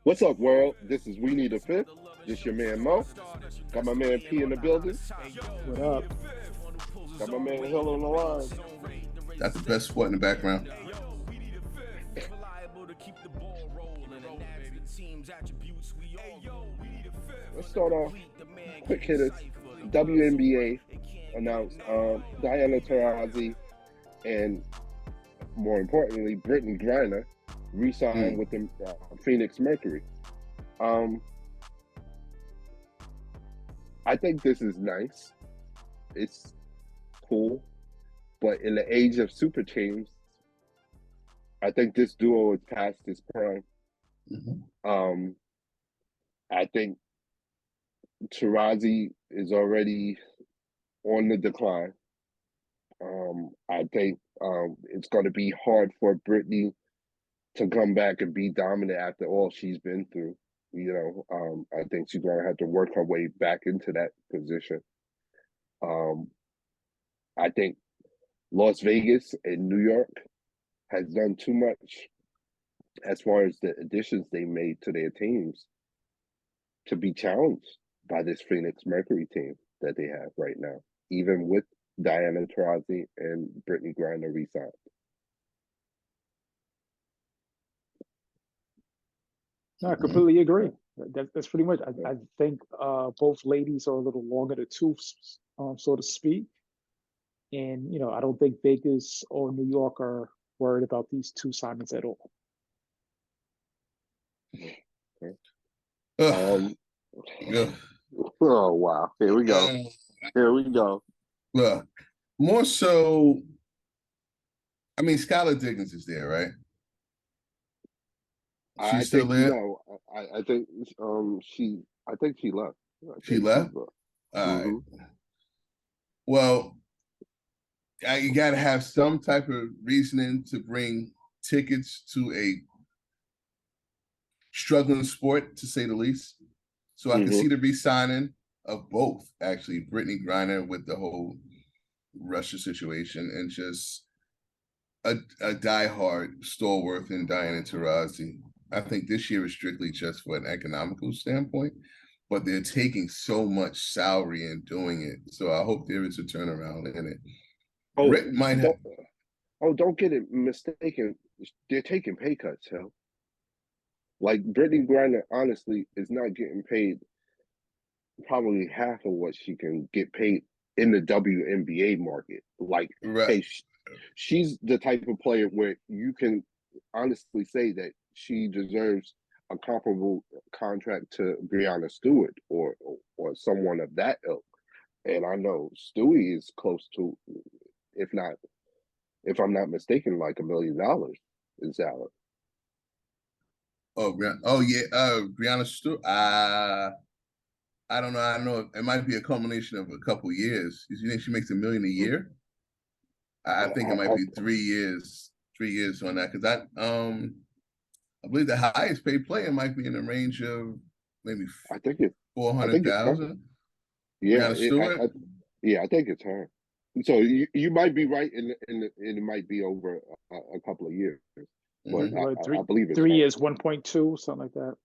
What's up, world? This is We Need a Fifth. This your man Mo. Got my man P in the building. What up? Got my man Hill on the line. That's the best sport in the background. Let's start off quick hitters. WNBA announced Diana Taurasi and, more importantly, Brittney Griner re-signed with the Phoenix Mercury. I think this is nice. It's cool. But in the age of super teams, I think this duo is past its prime. Mm-hmm. I think Taurasi is already on the decline. I think it's going to be hard for Brittney to come back and be dominant after all she's been through. I think she's going to have to work her way back into that position. I think Las Vegas and New York has done too much as far as the additions they made to their teams to be challenged by this Phoenix Mercury team that they have right now, even with Diana Taurasi and Brittney Griner re-signed. No, I completely agree. That's pretty much. I think both ladies are a little long in the tooth, so to speak. And I don't think Vegas or New York are worried about these two signings at all. Oh wow! Here we go. Here we go. Look, more so. I mean, Skylar Diggins is there, right? She's still there. No, I think she. I think she left. She left. All right. Well, you got to have some type of reasoning to bring tickets to a struggling sport, to say the least. So I can see the re-signing of both, actually, Brittney Griner with the whole Russia situation, and just a diehard stalwart in Diana Taurasi. I think this year is strictly just for an economical standpoint, but they're taking so much salary in doing it. So I hope there is a turnaround in it. Don't get it mistaken. They're taking pay cuts, hell. Like Brittney Griner, honestly, is not getting paid probably half of what she can get paid in the WNBA market. Like, hey, she's the type of player where you can honestly say that she deserves a comparable contract to Breanna Stewart or someone of that ilk. And I know Stewie is close to, if I'm not mistaken, like $1 million in salary. Oh yeah, Breanna Stewart. I don't know. I know it might be a culmination of a couple years. You think she makes $1 million a year? I think it might be 3 years. 3 years on that, because I believe the highest paid player might be in the range of maybe I think it's 400,000. Yeah, I think it's her. So you might be right, and it might be over a couple of years. But I believe it's 3 years, 1.2, something like that.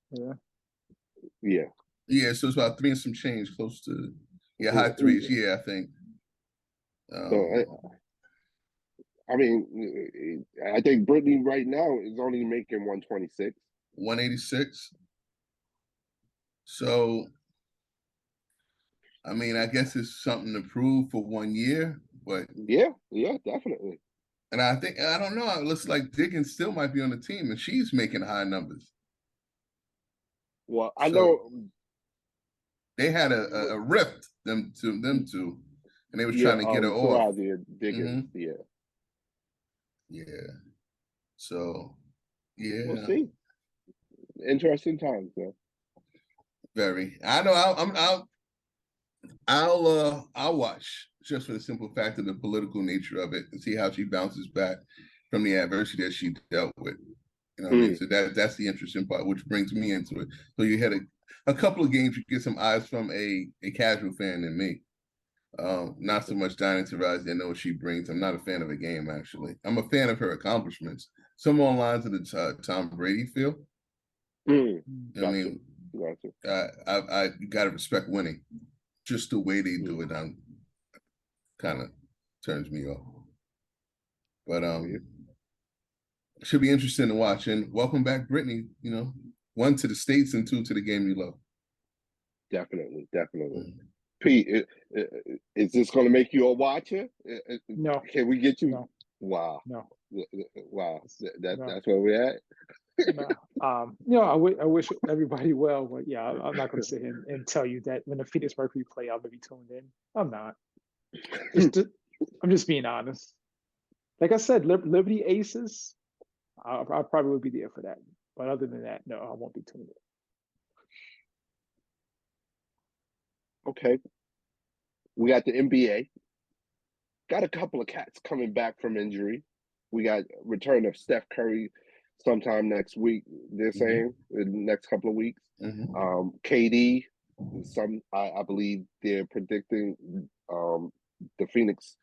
Yeah. Yeah, so it's about 3 and some change, close to high threes. Yeah, I think. I mean, I think Brittney right now is only making 126. 186. So, I mean, I guess it's something to prove for 1 year, but yeah, definitely. And I don't know. It looks like Diggins still might be on the team, and she's making high numbers. Well, I know they had a rift them two, and they was trying to get her off. Diggins, yeah. So, yeah, we'll see. Interesting times, though. Very. I know. I'll watch, just for the simple fact of the political nature of it, and see how she bounces back from the adversity that she dealt with. You know what I mean? So that's the interesting part, which brings me into it. So you had a couple of games you get some eyes from a casual fan than me. Not so much Diana Taurasi. I know what she brings. I'm not a fan of a game, actually. I'm a fan of her accomplishments. Some on lines of the Tom Brady feel. Mm. You know what I mean? I gotta respect winning. Just the way they do it, kind of turns me off. But it should be interesting to watch. And welcome back, Brittney. You know, 1 to the States and 2 to the game you love. Definitely. Pete, is this going to make you a watcher? No. Can we get you? No. Wow. No. Wow. No. That's where we're at. No. I wish everybody well, but yeah, I'm not going to sit here and tell you that when the Phoenix Mercury play, I'm going to be tuned in. I'm not. I'm just being honest. Like I said, Liberty Aces, I probably would be there for that. But other than that, no, I won't be tuned in. Okay. We got the NBA. Got a couple of cats coming back from injury. We got return of Steph Curry sometime next week. They're saying in the next couple of weeks. KD, I believe they're predicting the Phoenix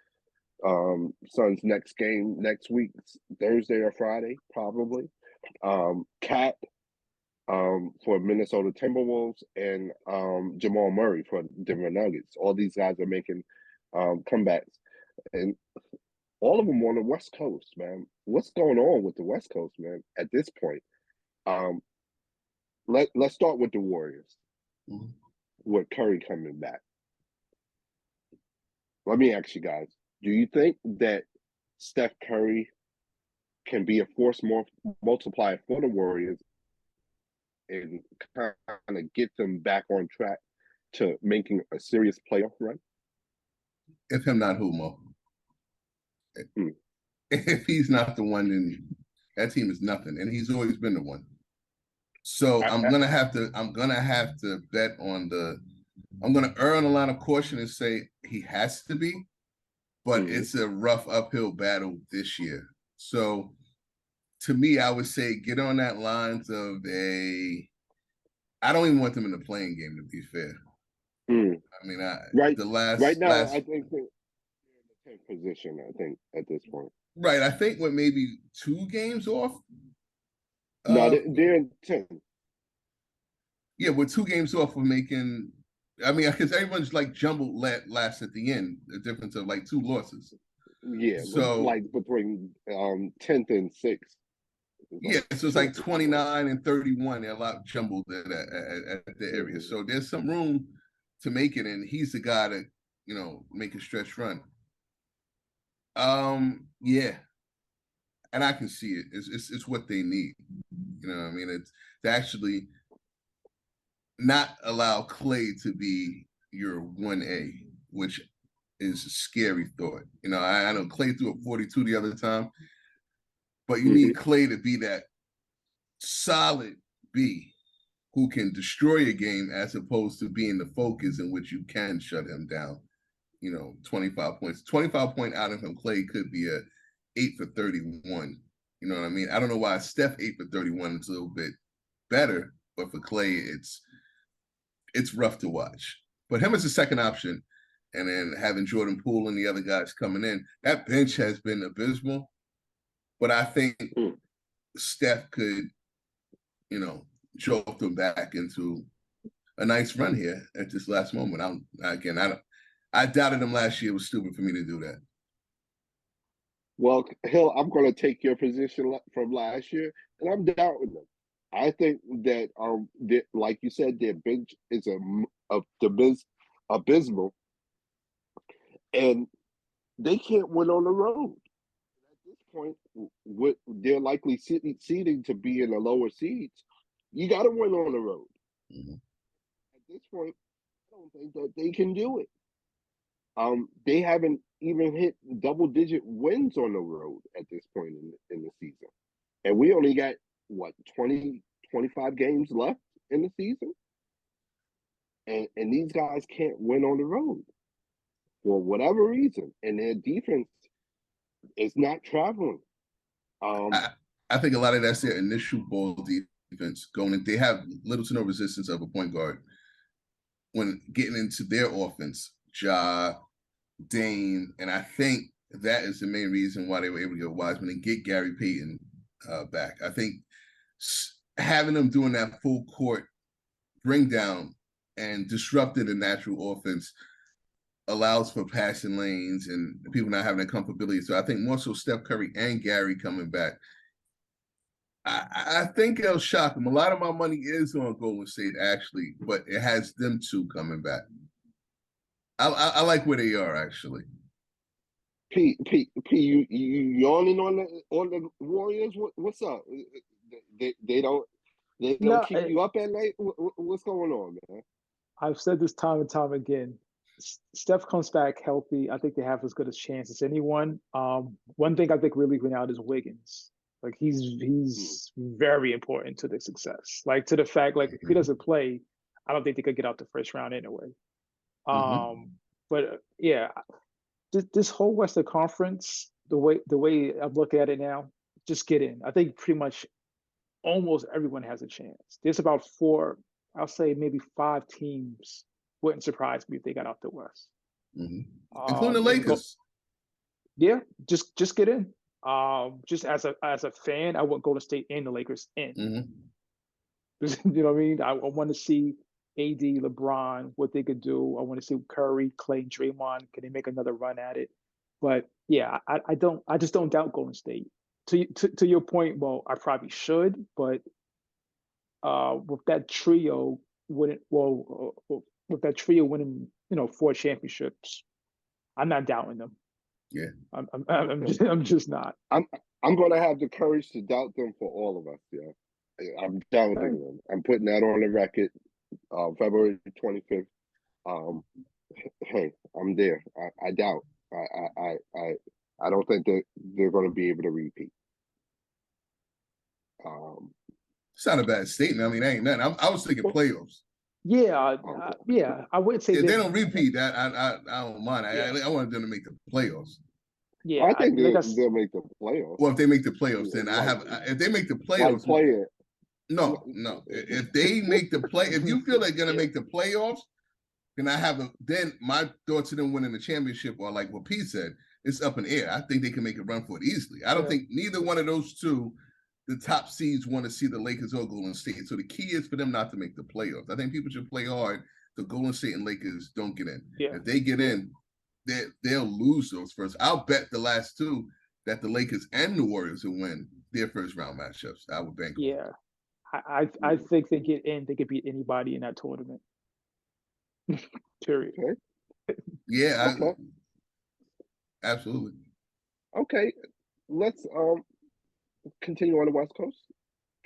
Suns next game next week, Thursday or Friday, probably. Cat for Minnesota Timberwolves and Jamal Murray for Denver Nuggets. All these guys are making comebacks. And all of them on the West Coast, man. What's going on with the West Coast, man, at this point? Let's start with the Warriors. With Curry coming back. Let me ask you guys, do you think that Steph Curry can be a force multiplier for the Warriors and kind of get them back on track to making a serious playoff run? If him, not who, Mo? If he's not the one, then that team is nothing, and he's always been the one. So I'm gonna have to bet on I'm gonna err on a line of caution and say he has to be, but it's a rough uphill battle this year. So to me, I would say get on that lines of I don't even want them in the playing game, to be fair. I mean, right now, I think they're in the 10th position, I think, at this point. Right. I think with maybe 2 games off. No, they're in 10th. Yeah, with 2 games off of making, I mean, because everyone's like jumbled last at the end, the difference of like 2 losses. Yeah, so like between 10th and 6th. Yeah, so it's like 29 and 31. They're a lot jumbled at the area. So there's some room to make it, and he's the guy that, make a stretch run. Yeah. And I can see it. It's what they need. You know what I mean? It's to actually not allow Clay to be your 1A, which is a scary thought. I know Clay threw a 42 the other time, but you need Clay to be that solid B who can destroy a game as opposed to being the focus in which you can shut him down. 25 points. 25 point out of him, Clay could be a 8 for 31. You know what I mean? I don't know why Steph 8 for 31 is a little bit better, but for Clay, it's rough to watch. But him as a second option, and then having Jordan Poole and the other guys coming in, that bench has been abysmal. But I think Steph could, jolt them back into a nice run here at this last moment. I doubted him last year. It was stupid for me to do that. Well, Hill, I'm going to take your position from last year, and I'm doubting them. I think that, like you said, their bench is abysmal, and they can't win on the road. At this point, they're likely seeding to be in the lower seeds. You got to win on the road. At this point, I don't think that they can do it. They haven't even hit double-digit wins on the road at this point in the season. And we only got, 20, 25 games left in the season? And these guys can't win on the road for whatever reason. And their defense is not traveling. I think a lot of that's their initial ball defense going in. They have little to no resistance of a point guard when getting into their offense. Ja, Dame, and I think that is the main reason why they were able to get Wiseman and get Gary Payton back. I think having them doing that full court bring down and disrupting the natural offense allows for passing lanes and people not having that comfortability. So I think more so Steph Curry and Gary coming back. I think it'll shock them. A lot of my money is on Golden State, actually, but it has them two coming back. I like where they are, actually. P, you yawning on the Warriors? What's up? They don't keep you up at night? What's going on, man? I've said this time and time again. Steph comes back healthy. I think they have as good a chance as anyone. One thing I think really went out is Wiggins. Like he's very important to the success. Like to the fact, like if he doesn't play, I don't think they could get out the first round anyway. But yeah, this whole Western Conference, the way I look at it now, just get in. I think pretty much almost everyone has a chance. There's about 4, I'll say maybe 5 teams. Wouldn't surprise me if they got out the West, including the Lakers. Yeah, just get in. Just as a fan, I want Golden State and the Lakers in. You know what I mean? I want to see AD, LeBron, what they could do. I want to see Curry, Clay, Draymond. Can they make another run at it? But yeah, I just don't doubt Golden State. To your point, well, I probably should, but with that trio winning, with that trio winning, 4 championships, I'm not doubting them. Yeah, I'm just not. I'm going to have the courage to doubt them for all of us. Yeah, I'm doubting them. I'm putting that on the record. February 25th. Hey, I'm there. I doubt. I don't think that they're going to be able to repeat. It's not a bad statement. I mean, ain't nothing. I was thinking playoffs. Yeah, I would say if they don't repeat that, I don't mind. I wanted them to make the playoffs. Yeah, I think they'll make the playoffs. Well, if they make the playoffs, then if they make the playoffs, No. If they make the play, if you feel they're gonna make the playoffs, then then my thoughts of them winning the championship are like what Pete said. It's up in the air. I think they can make a run for it easily. I don't think neither one of those two, the top seeds, want to see the Lakers or Golden State. So the key is for them not to make the playoffs. I think people should play hard. The Golden State and Lakers don't get in. Yeah. If they get in, they'll lose those first. I'll bet the last 2 that the Lakers and the Warriors will win their first round matchups. I would bank. Yeah. I think they get in. They could beat anybody in that tournament. Period. Okay. Yeah, absolutely. Okay, let's continue on the West Coast.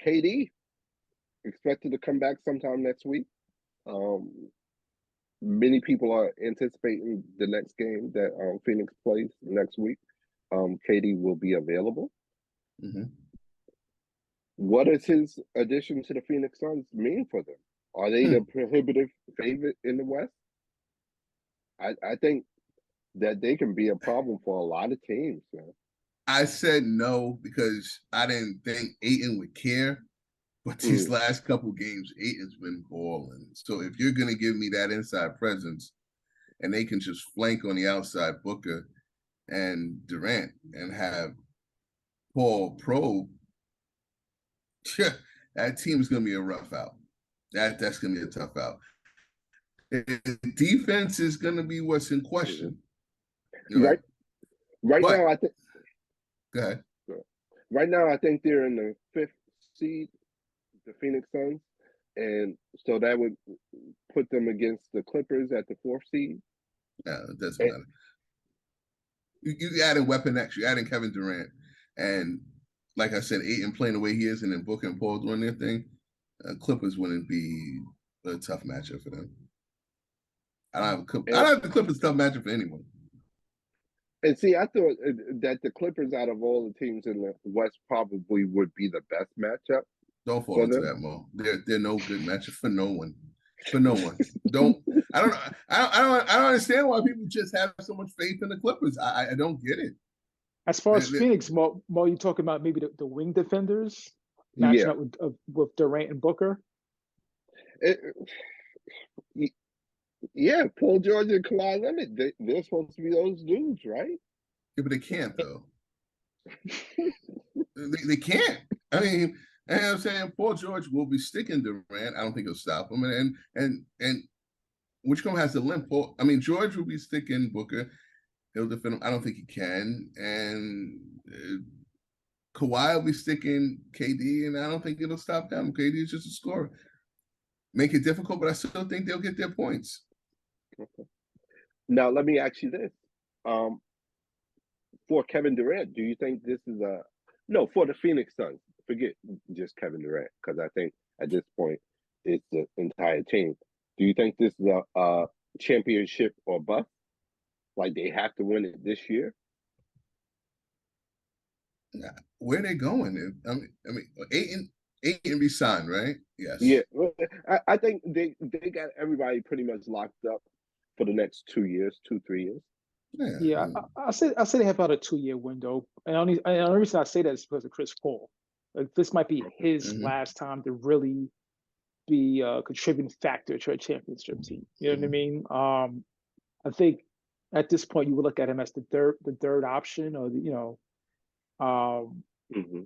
KD expected to come back sometime next week. Many people are anticipating the next game that Phoenix plays next week. KD will be available. What does his addition to the Phoenix Suns mean for them? Are they the prohibitive favorite in the West? I think that they can be a problem for a lot of teams, man. I said no because I didn't think Ayton would care. But these last couple games, Ayton's been balling. So if you're going to give me that inside presence and they can just flank on the outside Booker and Durant and have Paul probe, that team's going to be a rough out. That's going to be a tough out. Defense is going to be what's in question. Right now, I think. Go ahead. Right now, I think they're in the 5th seed, the Phoenix Suns, and so that would put them against the Clippers at the 4th seed. Yeah, it doesn't matter. You add in Weapon X, you add in Kevin Durant, and like I said, Ayton playing the way he is, and then Booker and Paul doing their thing. Clippers wouldn't be a tough matchup for them. I don't have the Clippers tough matchup for anyone. And see, I thought that the Clippers, out of all the teams in the West, probably would be the best matchup. Don't fall into that, Mo. They're no good matchup for no one. For no one. I don't understand why people just have so much faith in the Clippers. I don't get it. As far as Phoenix, Mo, you talking about maybe the wing defenders matching up with Durant and Booker? Yeah, Paul George and Kawhi Leonard, they're supposed to be those dudes, right? Yeah, but they can't, though. they can't. I mean, And I'm saying Paul George will be sticking Durant. I don't think he'll stop him. And Whichcomb has to limp. George will be sticking Booker. He'll defend him. I don't think he can. And Kawhi will be sticking KD, and I don't think it'll stop them. KD is just a scorer. Make it difficult, but I still think they'll get their points. Okay. Now, let me ask you this. For Kevin Durant, do you think this is for the Phoenix Suns, forget just Kevin Durant, because I think at this point it's the entire team. Do you think this is a championship or bust? Like they have to win it this year? Where are they going? Ayton re-signed, right? Yes. Yeah, I think they got everybody pretty much locked up for the next 2 years, 3 years. Yeah, I say they have about a 2-year window, and the only reason I say that is because of Chris Paul. Like this might be his last time to really be a contributing factor to a championship team. You know what I mean? I think at this point you would look at him as the third option, or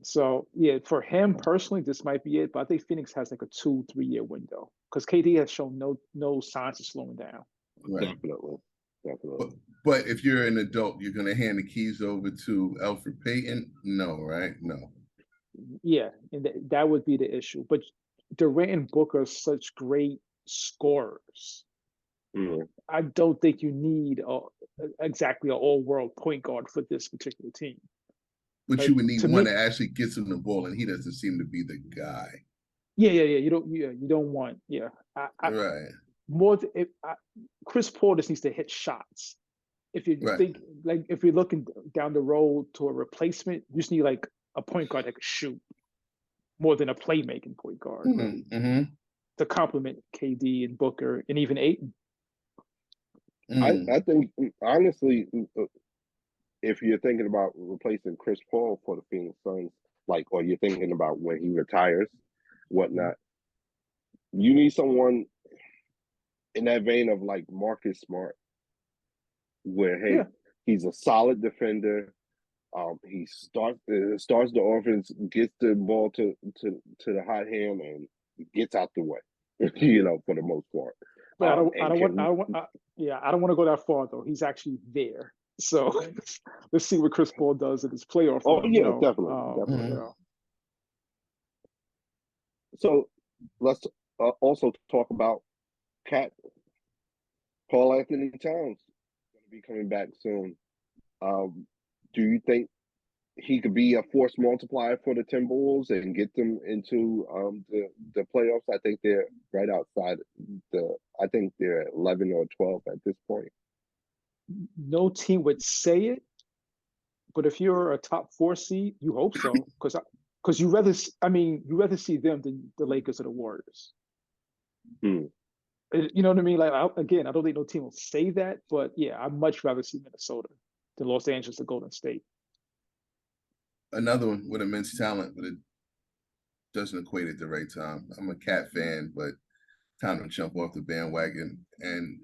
So yeah, for him personally, this might be it. But I think Phoenix has like a 2-3 year window because KD has shown no signs of slowing down. Right. Definitely. But if you're an adult, you're going to hand the keys over to Elfrid Payton? No, right? No. Yeah, and that would be the issue. But Durant and Booker are such great scorers. I don't think you need exactly an all-world point guard for this particular team. But you would need one that actually gets him the ball, and he doesn't seem to be the guy. Yeah. You don't want. Yeah, right. Chris Paul just needs to hit shots. If you think if you're looking down the road to a replacement, you just need like a point guard that can shoot more than a playmaking point guard to complement KD and Booker and even Ayton. I think honestly, if you're thinking about replacing Chris Paul for the Phoenix Suns, or you're thinking about when he retires, whatnot, you need someone in that vein of like Marcus Smart, where he's a solid defender. He starts the offense, gets the ball to the hot hand, and gets out the way. For the most part. But I don't want to go that far though. He's actually there. So let's see what Chris Paul does in his playoff. Definitely. So let's also talk about Cat. Karl Anthony Towns going to be coming back soon. Do you think he could be a force multiplier for the Timberwolves and get them into the playoffs? I think they're right outside I think they're 11 or 12 at this point. No team would say it, but if you're a top 4 seed, you hope so, because you rather see them than the Lakers or the Warriors. You know what I mean? I don't think no team will say that, but yeah, I'd much rather see Minnesota than Los Angeles or Golden State. Another one with immense talent, but it doesn't equate at the right time. I'm a Cat fan, but time to jump off the bandwagon. And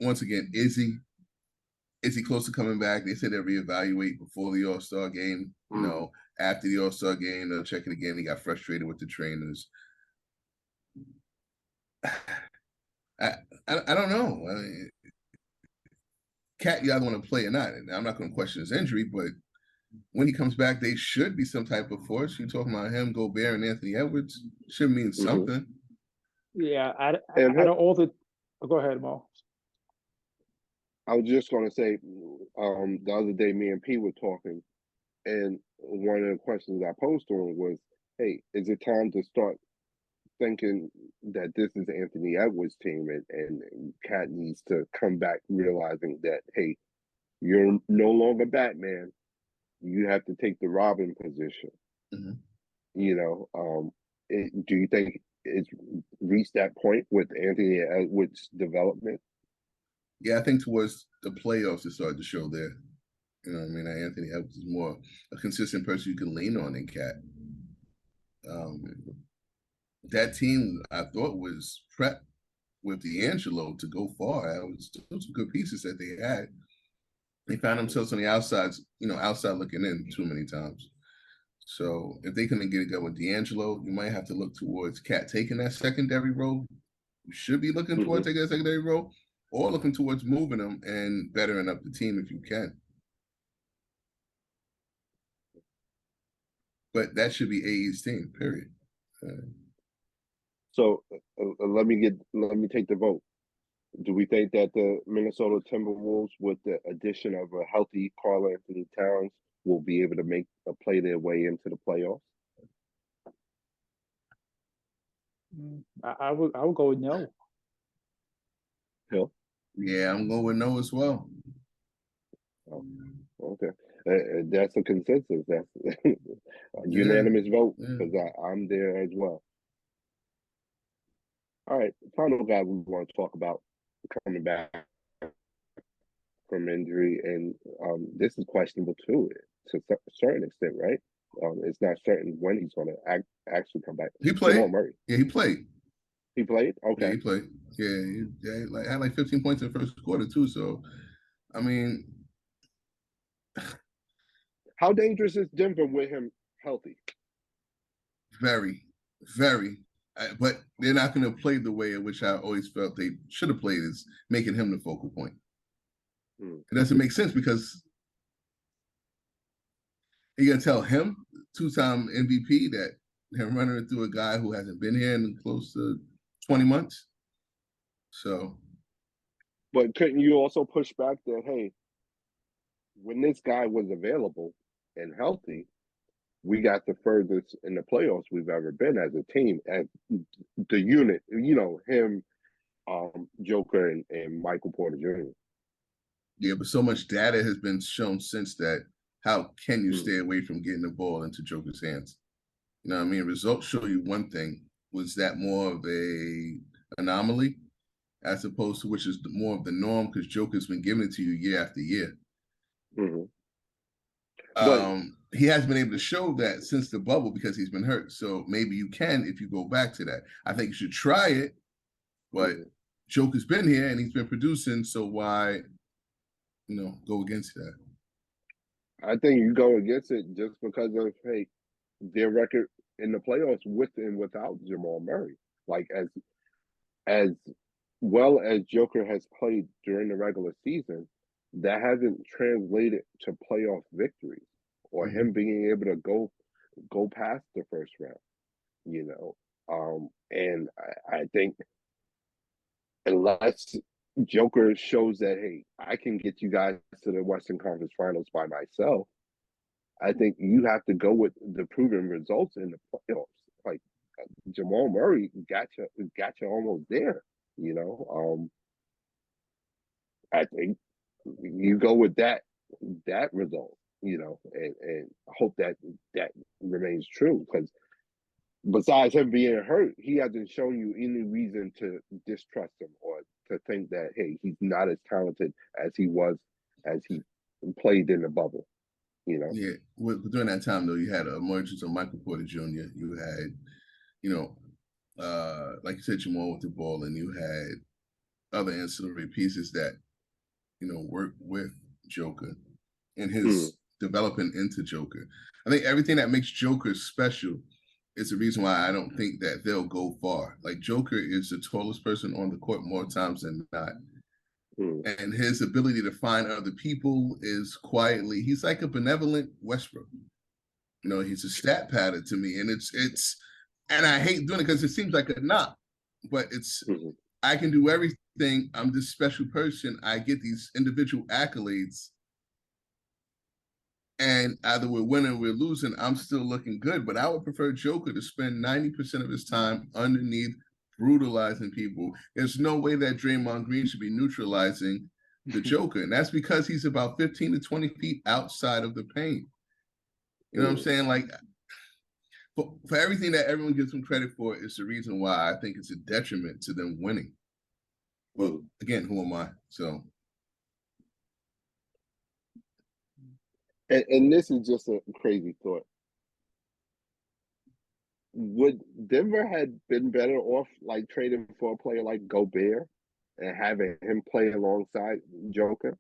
once again, is he close to coming back? They said they'll reevaluate before the All-Star game. After the All-Star game, they'll check it again. He got frustrated with the trainers. I don't know. Cat, you either want to play or not. And I'm not going to question his injury, but when he comes back, they should be some type of force. You're talking about him, Gobert, and Anthony Edwards. Should mean something. Yeah, I don't all the. Go ahead, Mo. I was just going to say, the other day, me and P were talking, and one of the questions I posed to him was, "Hey, is it time to start thinking that this is Anthony Edwards' team, and Cat needs to come back realizing that, hey, you're no longer Batman. You have to take the Robin position." Do you think it's reached that point with Anthony Edwards' development? Yeah, I think towards the playoffs it started to show there. You know what I mean? Anthony Edwards is more a consistent person you can lean on than Cat. That team I thought was prepped with D'Angelo to go far. Those were good pieces that they had. They found themselves on the outside, outside looking in too many times. So if they couldn't get it done with D'Angelo, you might have to look towards Cat taking that secondary role. You should be looking towards taking that secondary role, or looking towards moving them and bettering up the team if you can. But that should be AE's team, period. So let me take the vote. Do we think that the Minnesota Timberwolves, with the addition of a healthy Karl Anthony Towns, will be able to play their way into the playoffs? I would go with no. Hill? Yeah, I'm going with no as well. Oh, okay. That's a consensus. That's a unanimous vote, because I'm there as well. All right, final guy we want to talk about coming back from injury, and this is questionable too, to a certain extent, right? It's not certain when he's going to actually come back. He played. Jamal Murray. Yeah, he played. He played? Okay. Yeah, he played. Yeah, he had like 15 points in the first quarter too. So, I mean, how dangerous is Denver with him healthy? Very, very. But they're not going to play the way in which I always felt they should have played, is making him the focal point. It doesn't make sense, because you're going to tell him, two-time MVP, that they're running through a guy who hasn't been here in close to 20 months. So. But couldn't you also push back that, hey, when this guy was available and healthy, we got the furthest in the playoffs we've ever been as a team, as the unit, him, Joker, and Michael Porter Jr. Yeah, but so much data has been shown since that. How can you stay away from getting the ball into Joker's hands? You know what I mean? Results show you one thing. Was that more of a anomaly, as opposed to which is more of the norm, because Joker's been giving it to you year after year? But he has been able to show that since the bubble, because he's been hurt. So maybe you can, if you go back to that. I think you should try it, but Joker's been here and he's been producing, so why, go against that? I think you go against it just because of, hey, their record in the playoffs with and without Jamal Murray. Like, as well as Joker has played during the regular season, that hasn't translated to playoff victories or him being able to go past the first round. And I think unless Joker shows that, hey, I can get you guys to the Western Conference Finals by myself, I think you have to go with the proven results in the playoffs. Like, Jamal Murray got you almost there. I think you go with that result, and hope that remains true, because besides him being hurt, he hasn't shown you any reason to distrust him or to think that, hey, he's not as talented as he was as he played in the bubble. Yeah, during that time though, you had an emergence of Michael Porter Jr. You had, like you said, Jamal with the ball, and you had other ancillary pieces that, work with Joker and his developing into Joker. I think everything that makes Joker special is the reason why I don't think that they'll go far. Like, Joker is the tallest person on the court more times than not. And his ability to find other people is quietly, he's like a benevolent Westbrook. He's a stat pattern to me. And it's and I hate doing it because it seems like a knock, but it's, I can do everything. I'm this special person. I get these individual accolades. And either we're winning or we're losing, I'm still looking good. But I would prefer Joker to spend 90% of his time underneath, brutalizing people. There's no way that Draymond Green should be neutralizing the Joker. And that's because he's about 15 to 20 feet outside of the paint. You know what I'm saying? Like, for everything that everyone gives him credit for is the reason why I think it's a detriment to them winning. Well, again, who am I? So. And this is just a crazy thought. Would Denver had been better off like trading for a player like Gobert and having him play alongside Joker?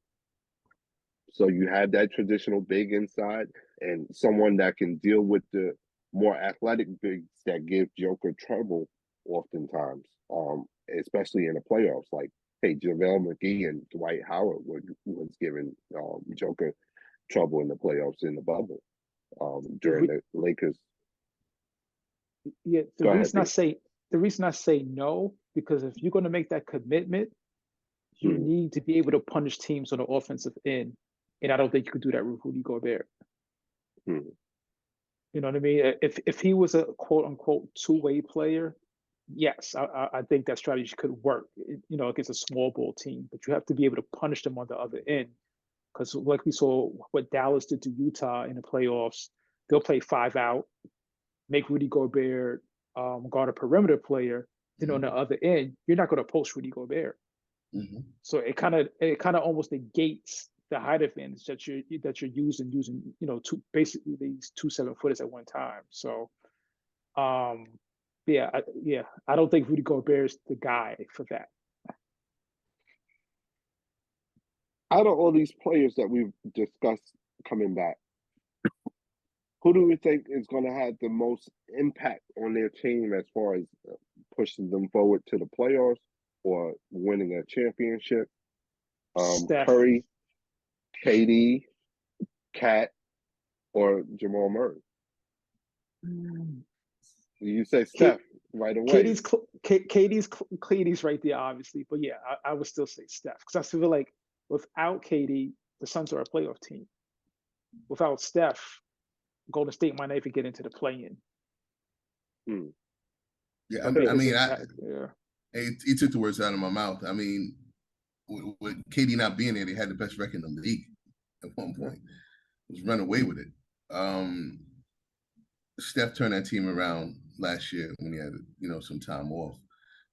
So you have that traditional big inside, and someone that can deal with the more athletic bigs that give Joker trouble oftentimes, especially in the playoffs. Like, hey, JaVale McGee and Dwight Howard was giving Joker trouble in the playoffs in the bubble during the Lakers. Yeah, Go ahead, Pete. the reason I say no, because if you're going to make that commitment, you need to be able to punish teams on the offensive end, and I don't think you could do that with Rudy Gobert. You know what I mean? If he was a quote unquote two-way player, yes, I think that strategy could work. Against a small ball team, but you have to be able to punish them on the other end. Because like we saw what Dallas did to Utah in the playoffs, they'll play 5 out, make Rudy Gobert guard a perimeter player. Then on the other end, you're not going to post Rudy Gobert. So it kind of almost negates the height advantage that you're using basically these 2 7-footers at one time. So I don't think Rudy Gobert is the guy for that. Out of all these players that we've discussed coming back, who do we think is going to have the most impact on their team as far as pushing them forward to the playoffs or winning a championship? Curry, KD, Cat, or Jamal Murray? You say Steph right away. KD's right there, obviously, but yeah, I would still say Steph because I feel like without KD, the Suns are a playoff team. Without Steph, Golden State might not even get into the play-in. Yeah, he took the words out of my mouth. I mean, with KD not being there, they had the best record in the league at one point. It was run away with it. Steph turned that team around last year when he had some time off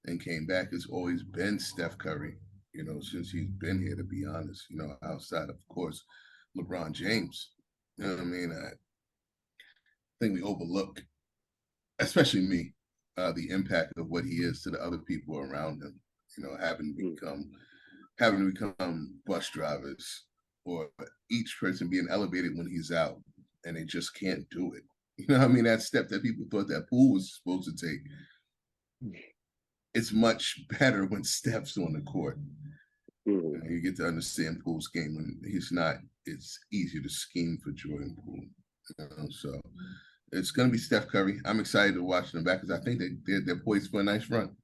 and came back. It's always been Steph Curry, since he's been here, to be honest, outside of course LeBron James. You know what I mean? I think we overlook, especially me, the impact of what he is to the other people around him, having to become bus drivers, or each person being elevated when he's out and they just can't do it. That step that people thought that Poole was supposed to take, it's much better when Steph's on the court. You get to understand Poole's game. When he's not, it's easier to scheme for Jordan Poole. So it's going to be Steph Curry. I'm excited to watch them back because I think they're poised for a nice run.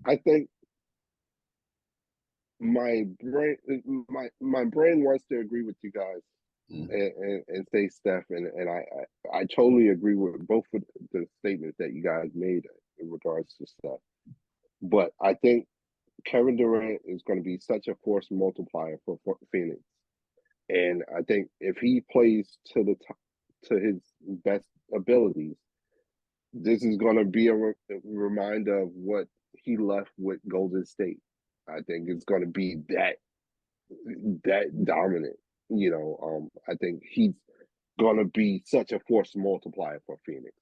I think my brain wants to agree with you guys and say Steph, and I totally agree with both of the statements that you guys made in regards to Steph. But I think Kevin Durant is going to be such a force multiplier for Phoenix, and I think if he plays to his best abilities, this is going to be a reminder of what he left with Golden State. I think it's going to be that dominant. I think he's going to be such a force multiplier for Phoenix.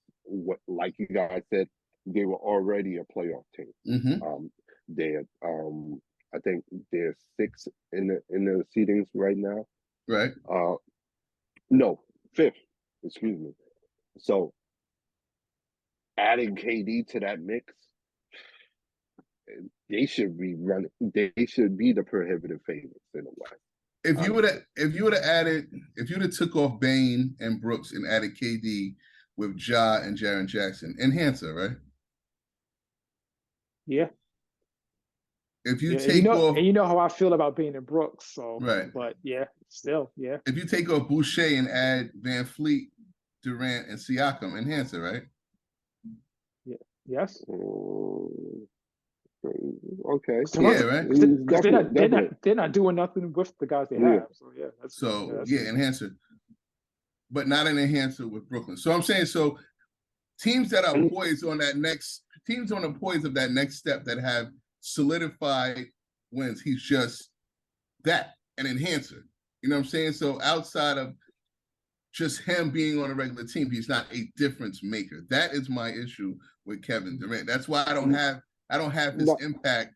Like you guys said, they were already a playoff team. I think they're 6th in the seedings right now. Right. No, 5th. Excuse me. So adding KD to that mix, they should be running. They should be the prohibitive favorites in the West. If you would have took off Bane and Brooks and added KD with Ja and Jaren Jackson, enhancer, right? Yeah. If you take off, and you know how I feel about Bane and Brooks, so right. But yeah, still, yeah. If you take off Boucher and add Van Fleet, Durant, and Siakam, enhancer, right? Yeah. Yes. Okay. Yeah, right. Because they're not doing nothing with the guys they have. So yeah, enhancer, but not an enhancer with Brooklyn. So I'm saying, teams that are poised on that next, teams on the poise of that next step that have solidified wins. He's just that, an enhancer. You know what I'm saying? So outside of just him being on a regular team, he's not a difference maker. That is my issue with Kevin Durant. That's why I don't have his impact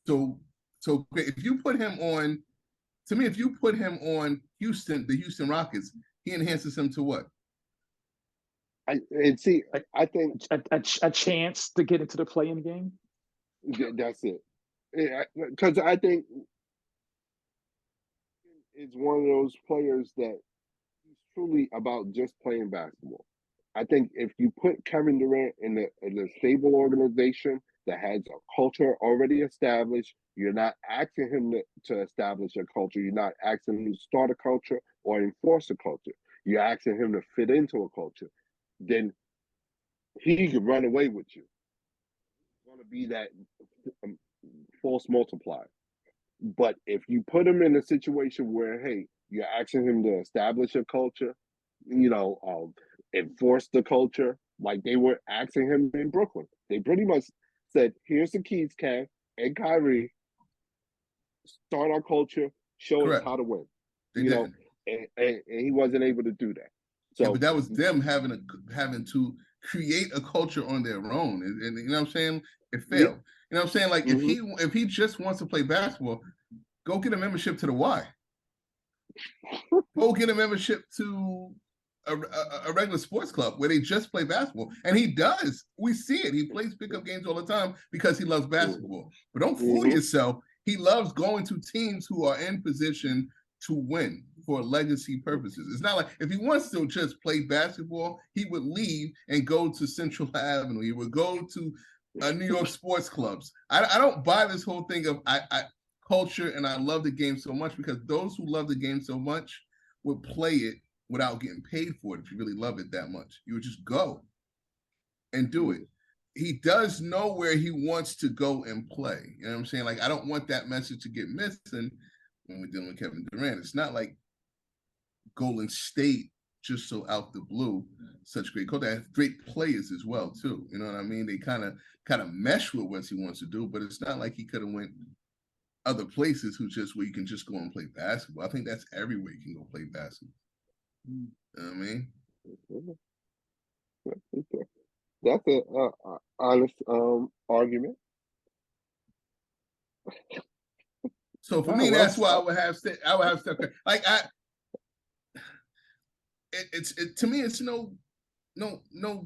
so great. If you put him on, to me, he the Houston Rockets, he enhances him to what? I think a chance to get into the play-in game. that's it. Because I think it's one of those players that he's truly about just playing basketball. I think if you put Kevin Durant in a stable organization that has a culture already established, you're not asking him to establish a culture. You're not asking him to start a culture or enforce a culture. You're asking him to fit into a culture. Then he could run away with you. He's going to be that force multiplier. But if you put him in a situation where, hey, you're asking him to establish a culture, enforce the culture, like they were asking him in Brooklyn. They pretty much said, here's the keys, Kev and Kyrie, start our culture, show Correct. us how to win. They didn't. And he wasn't able to do that. So, yeah, but that was them having to create a culture on their own. And you know what I'm saying? It failed. Yeah. You know what I'm saying? Like if he just wants to play basketball, go get a membership to the Y. Go get a membership to a regular sports club where they just play basketball. And he does. We see it. He plays pickup games all the time because he loves basketball. But don't fool yourself. He loves going to teams who are in position to win for legacy purposes. It's not like if he wants to just play basketball, he would leave and go to Central Avenue. He would go to New York sports clubs. I don't buy this whole thing of culture and I love the game so much, because those who love the game so much would play it without getting paid for it. If you really love it that much, you would just go and do it. He does know where he wants to go and play. You know what I'm saying? Like, I don't want that message to get missed. And when we're dealing with Kevin Durant, it's not like Golden State just so out the blue, such great coach. They have great players as well too. You know what I mean? They kind of mesh with what he wants to do, but it's not like he could have went other places where you can just go and play basketball. I think that's everywhere you can go play basketball. You know what I mean? That's an honest argument. So for me, that's why I would have Steph Curry. Like to me, it's no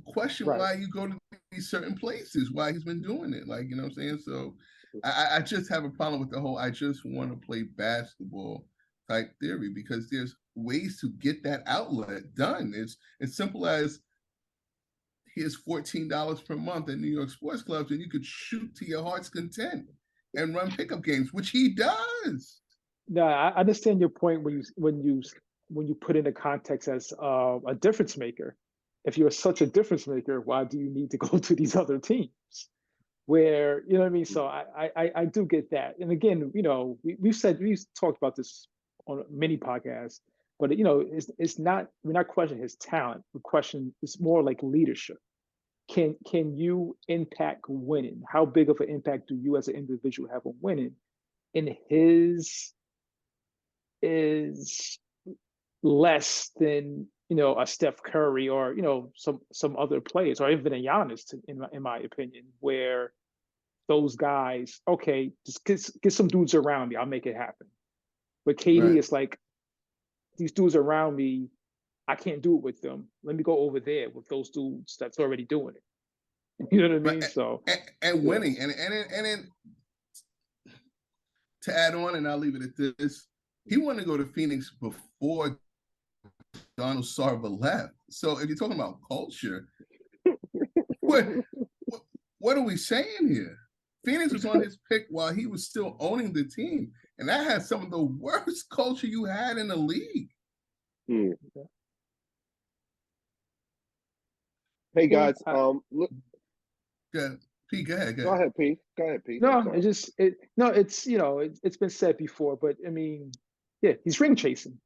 question why you go to these certain places, why he's been doing it. Like, you know what I'm saying? So I just have a problem with the whole I just want to play basketball type theory, because there's ways to get that outlet done. It's as simple as here's $14 per month at New York sports clubs, and you could shoot to your heart's content and run pickup games, which he does. No, I understand your point when you put in a context as a difference maker. If you're such a difference maker, why do you need to go to these other teams? Where, you know what I mean? So I do get that. And again, we've talked about this on many podcasts, but it's not, we're not questioning his talent. The question is more like leadership. Can you impact winning? How big of an impact do you as an individual have on winning? And his is less than a Steph Curry or some other players, or even a Giannis, in my opinion, where those guys, okay, just get some dudes around me, I'll make it happen. But KD is like, these dudes around me, I can't do it with them. Let me go over there with those dudes that's already doing it. You know what I mean? So and winning, and then to add on, and I'll leave it at this: he wanted to go to Phoenix before Donald Sarver left. So if you're talking about culture, what are we saying here? Phoenix was on his pick while he was still owning the team, and that had some of the worst culture you had in the league. Hey guys, look. Pete, go ahead. Go ahead, Pete. No, it's been said before, but I mean, yeah, he's ring chasing.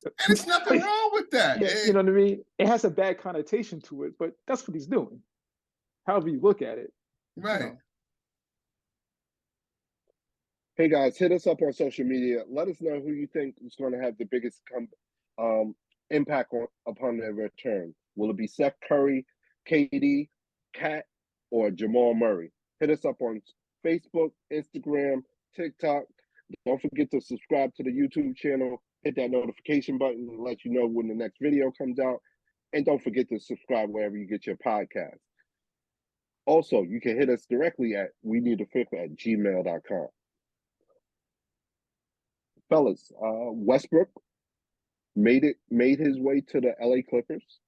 And there's nothing wrong with that. Yeah, you know what I mean? It has a bad connotation to it, but that's what he's doing. However you look at it. Right. Hey guys, hit us up on social media. Let us know who you think is going to have the biggest impact upon their return. Will it be Steph Curry, KD, Cat, or Jamal Murray? Hit us up on Facebook, Instagram, TikTok. Don't forget to subscribe to the YouTube channel, hit that notification button to let you know when the next video comes out. And don't forget to subscribe wherever you get your podcast. Also, you can hit us directly at weneedafifth@gmail.com. Fellas, Westbrook made his way to the LA Clippers.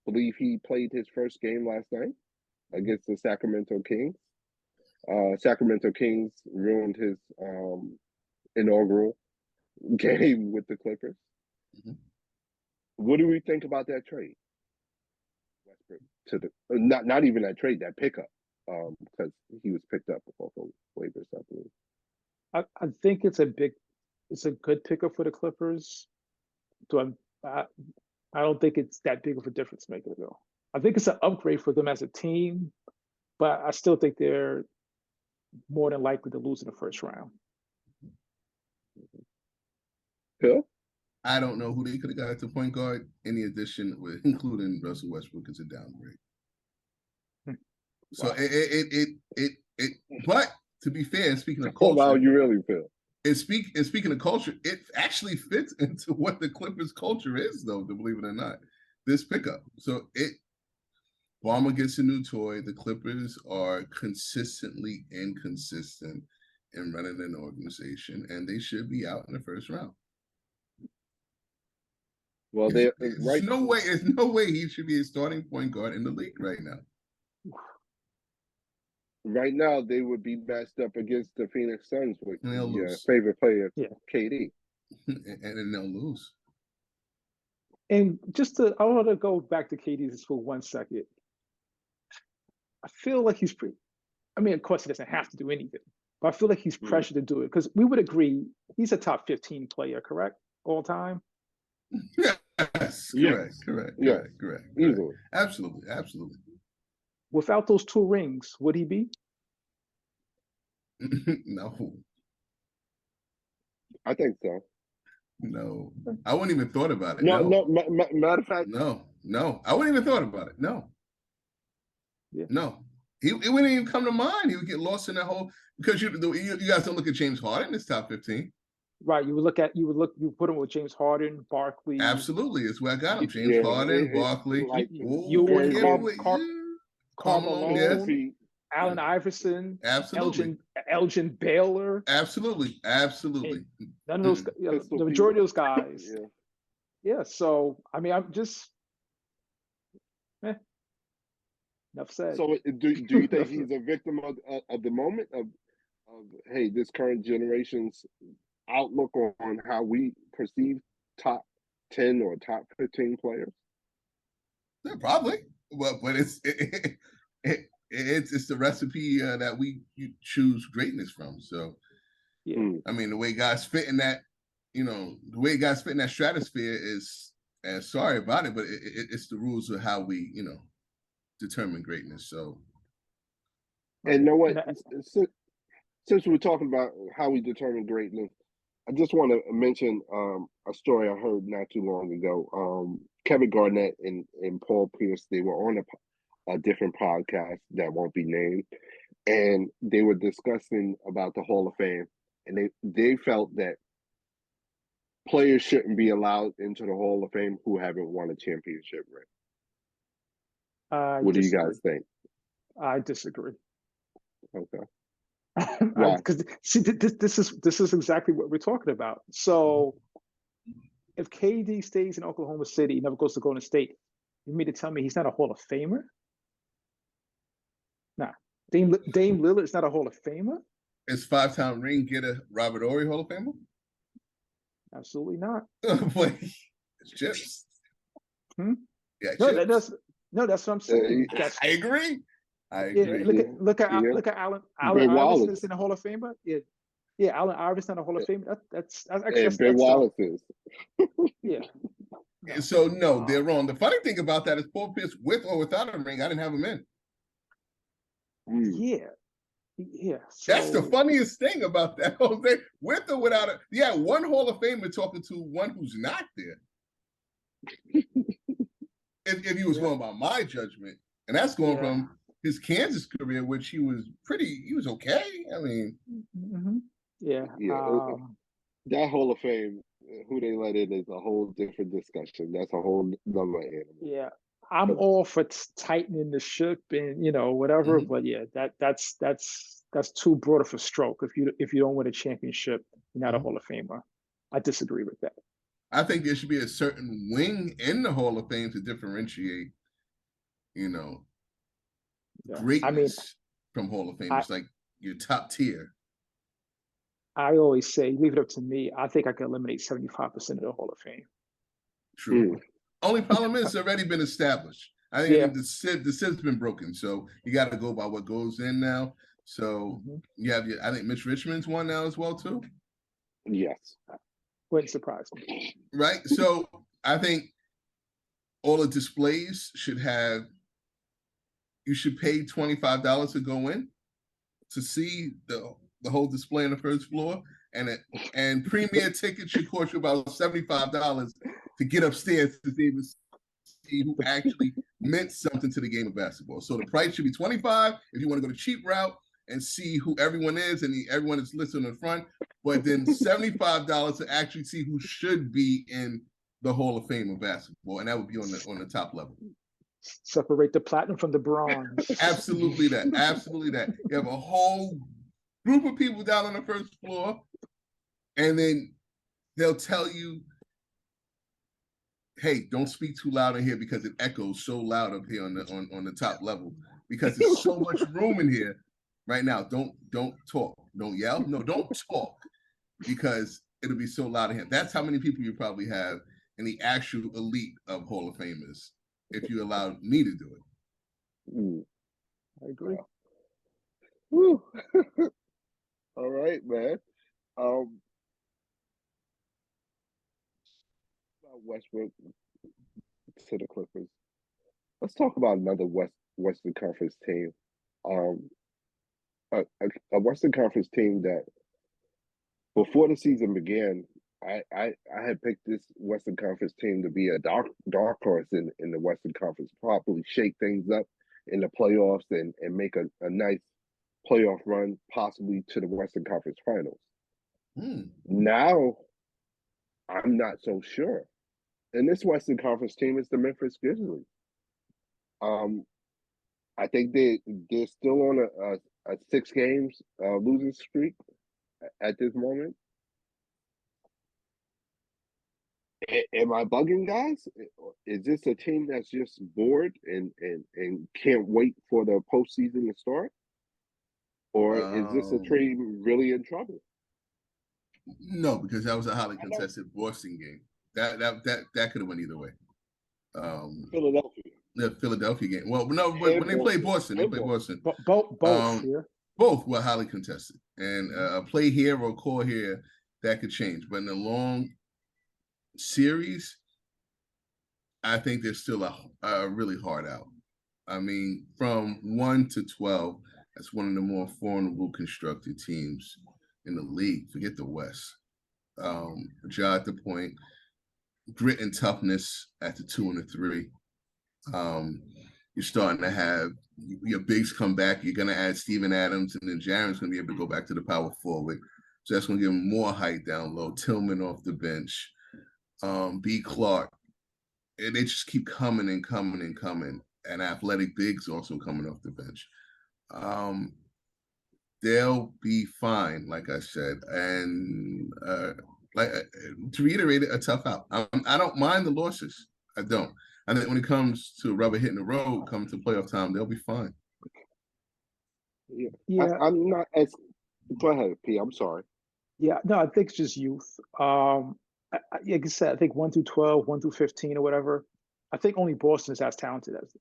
Believe he played his first game last night against the Sacramento Kings. Sacramento Kings ruined his inaugural game with the Clippers. Mm-hmm. What do we think about that trade? Westbrook to the not even that trade, that pickup, because he was picked up off of waivers, I believe. I think it's a good pickup for the Clippers. I don't think it's that big of a difference maker though. I think it's an upgrade for them as a team, but I still think they're more than likely to lose in the first round. Yeah. I don't know who they could have got to point guard. Any addition, with including Russell Westbrook, is a downgrade. So it. But to be fair, speaking of culture, how you really feel. And speaking of culture, it actually fits into what the Clippers' culture is, though, to believe it or not. This pickup. So Ballmer gets a new toy. The Clippers are consistently inconsistent in running an organization, and they should be out in the first round. Well, there's no way he should be a starting point guard in the league right now. Right now, they would be matched up against the Phoenix Suns with your favorite player, KD. And then they'll lose. And I want to go back to KD just for 1 second. I feel like he's of course he doesn't have to do anything, but I feel like he's pressured to do it because we would agree he's a top 15 player, correct? All time? Yes, correct. Absolutely. Without those 2 rings, would he be? No. I think so. No. I wouldn't even thought about it. No. Matter of fact. No. I wouldn't even thought about it. No. Yeah. No. He wouldn't even come to mind. He would get lost in that whole, because you guys don't look at James Harden in his top 15. Right. You put him with James Harden, Barkley. Absolutely. It's where I got him. James Harden, Barkley. Karl Malone, Allen Iverson, absolutely, Elgin Baylor, absolutely. None of those, the majority of those guys. Yeah. So I'm just, enough said. So do you think he's a victim of the moment of hey, this current generation's outlook on how we perceive top 10 or top 15 players? Yeah, probably. But it's the recipe that we choose greatness from. So, the way guys fit in that, stratosphere is, and sorry about it, but it's the rules of how we, determine greatness. So, and you know what? Since we're talking about how we determine greatness, I just want to mention a story I heard not too long ago. Kevin Garnett and Paul Pierce, they were on a different podcast that won't be named, and they were discussing about the Hall of Fame, and they felt that players shouldn't be allowed into the Hall of Fame who haven't won a championship ring. What do you guys think? I disagree. Okay. Because this is exactly what we're talking about. So if KD stays in Oklahoma City, never goes to Golden State, you mean to tell me he's not a Hall of Famer? Nah. Dame Lillard is not a Hall of Famer? Is 5-time ring getter Robert Horry Hall of Famer? Absolutely not. But it's chips. Yeah, that's what I'm saying. I agree. Look at Allen Iverson is in the Hall of Famer. Yeah, Allen Iverson in the Hall of Famer. That's Ben Wallace is. Yeah. No. So no, they're wrong. The funny thing about that is Paul Pierce, with or without a ring, I didn't have him in. Yeah. So, that's the funniest thing about that whole thing. With or without it. Yeah, one Hall of Famer talking to one who's not there. if you was going by my judgment, and that's going from his Kansas career, which he was okay. I mean, Yeah. Yeah, that Hall of Fame, who they let in is a whole different discussion. That's a whole nother animal. Yeah. I'm But all for tightening the ship and whatever, Mhm. but yeah, that's too broad of a stroke. If you don't win a championship, you're not a Mhm. Hall of Famer. I disagree with that. I think there should be a certain wing in the Hall of Fame to differentiate, you know, Yeah. I mean, greatness from Hall of I Famers, like your top tier. I always say, leave it up to me. I think I can eliminate 75% of the Hall of Fame. True. mm, Only problem is it's already been established. I Yeah. think the sid's been broken, so you got to go by what goes in now. So Mhm. you have I think Mitch Richmond's one now as well too, yes. Wouldn't surprise me. right? So I think all the displays should have. You should pay $25 to go in to see the whole display on the first floor, and premier tickets should cost you about $75 to get upstairs to be able to see who actually meant something to the game of basketball. So the price should be 25 if you want to go the cheap route and see who everyone is, and everyone is listed on the front. But then $75 to actually see who should be in the Hall of Fame of basketball, and that would be on the top level. Separate the platinum from the bronze. Absolutely that. Absolutely that. You have a whole group of people down on the first floor, and then they'll tell you, hey, don't speak too loud in here because it echoes so loud up here on the top level because there's so much room in here right now. Don't talk. Don't yell. No, don't talk because it'll be so loud in here. That's how many people you probably have in the actual elite of Hall of Famers if you allowed me to do it. Mm, I agree. whew. All right, man. Um, about Westbrook to the Clippers. Let's talk about another Western Conference team. Um, a Western Conference team that before the season began, I had picked this Western Conference team to be a dark horse in the Western Conference, probably shake things up in the playoffs and make a nice playoff run, possibly to the Western Conference Finals. Now, I'm not so sure. And this Western Conference team is the Memphis Grizzlies. Um, I think they're still on a 6 games losing streak at this moment. Am I bugging, guys? Is this a team that's just bored and can't wait for the postseason to start, or is this a Um, team really in trouble? No, because that was a highly contested Boston game. That could have went either way. Philadelphia The Philadelphia game. Well, no, but when and they played Boston, they and played Boston. Both Um, here. both were highly contested, and a play here or a call here that could change. But in the long series, I think there's still a really hard out. I mean, from 1 to 12, that's one of the more formidable constructed teams in the league. Forget the West. Ja at the point, grit and toughness at the 2 and the 3. You're starting to have your bigs come back. You're going to add Steven Adams, and then Jaren's going to be able to go back to the power forward. So that's going to give him more height down low. Tillman off the bench. B. Clark. And they just keep coming and coming and coming. And athletic bigs also coming off the bench. They'll be fine, like I said. And to reiterate it, a tough out. I don't mind the losses. I don't. I think when it comes to rubber hitting the road, coming to playoff time, they'll be fine. yeah. Yeah. I'm not as. Go ahead, P. I'm sorry. Yeah. No, I think it's just youth. Like I said, I think 1 through 12, 1 through 15, or whatever. I think only Boston is as talented as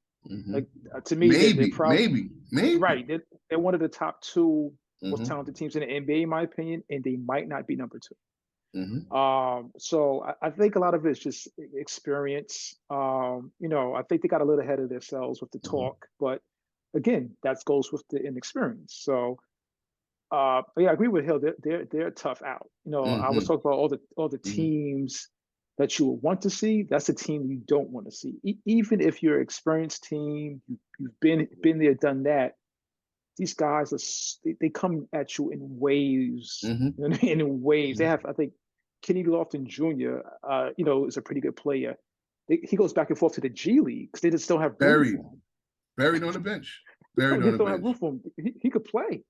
like to me. They're probably Maybe. right. They're one of the top 2 most Mm-hmm. talented teams in the NBA, in my opinion, and they might not be number 2. Mm-hmm. So I think a lot of it is just experience. I think they got a little ahead of themselves with the talk, but again, that goes with the inexperience. So, but yeah, I agree with Hill. They're a tough out. I was talking about all the teams that you would want to see. That's a team you don't want to see. Even if you're an experienced team, you've been there, done that. these guys they come at you in waves. Mm-hmm. In waves. They have, I think, Kenny Lofton Jr. Is a pretty good player. He goes back and forth to the G League because they just don't have room for him. Buried on the bench. They Buried on the don't have room bench. for him. He could play.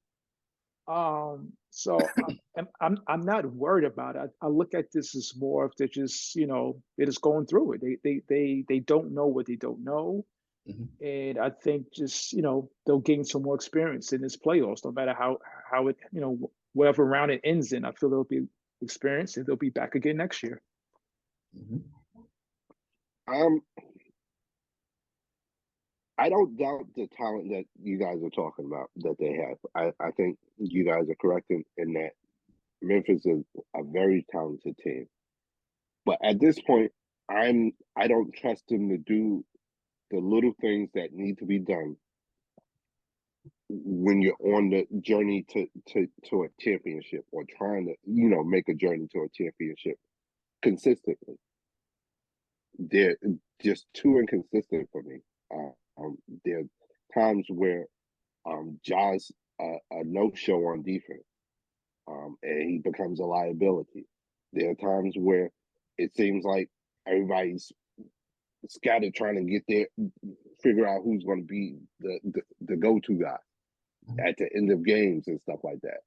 So I'm not worried about it. I look at this as more of they're just they're just going through it. They don't know what they don't know. Mm-hmm. And I think just they'll gain some more experience in this playoffs, no matter how it whatever round it ends in. I feel they'll be experienced and they'll be back again next year. Mm-hmm. I don't doubt the talent that you guys are talking about that they have. I think you guys are correct in that Memphis is a very talented team. But at this point, I don't trust them to do the little things that need to be done when you're on the journey to a championship or trying to make a journey to a championship consistently. They're just too inconsistent for me. There are times where Ja's a no-show on defense, and he becomes a liability. There are times where it seems like everybody's scattered trying to get there, figure out who's going to be the go-to guy at the end of games and stuff like that.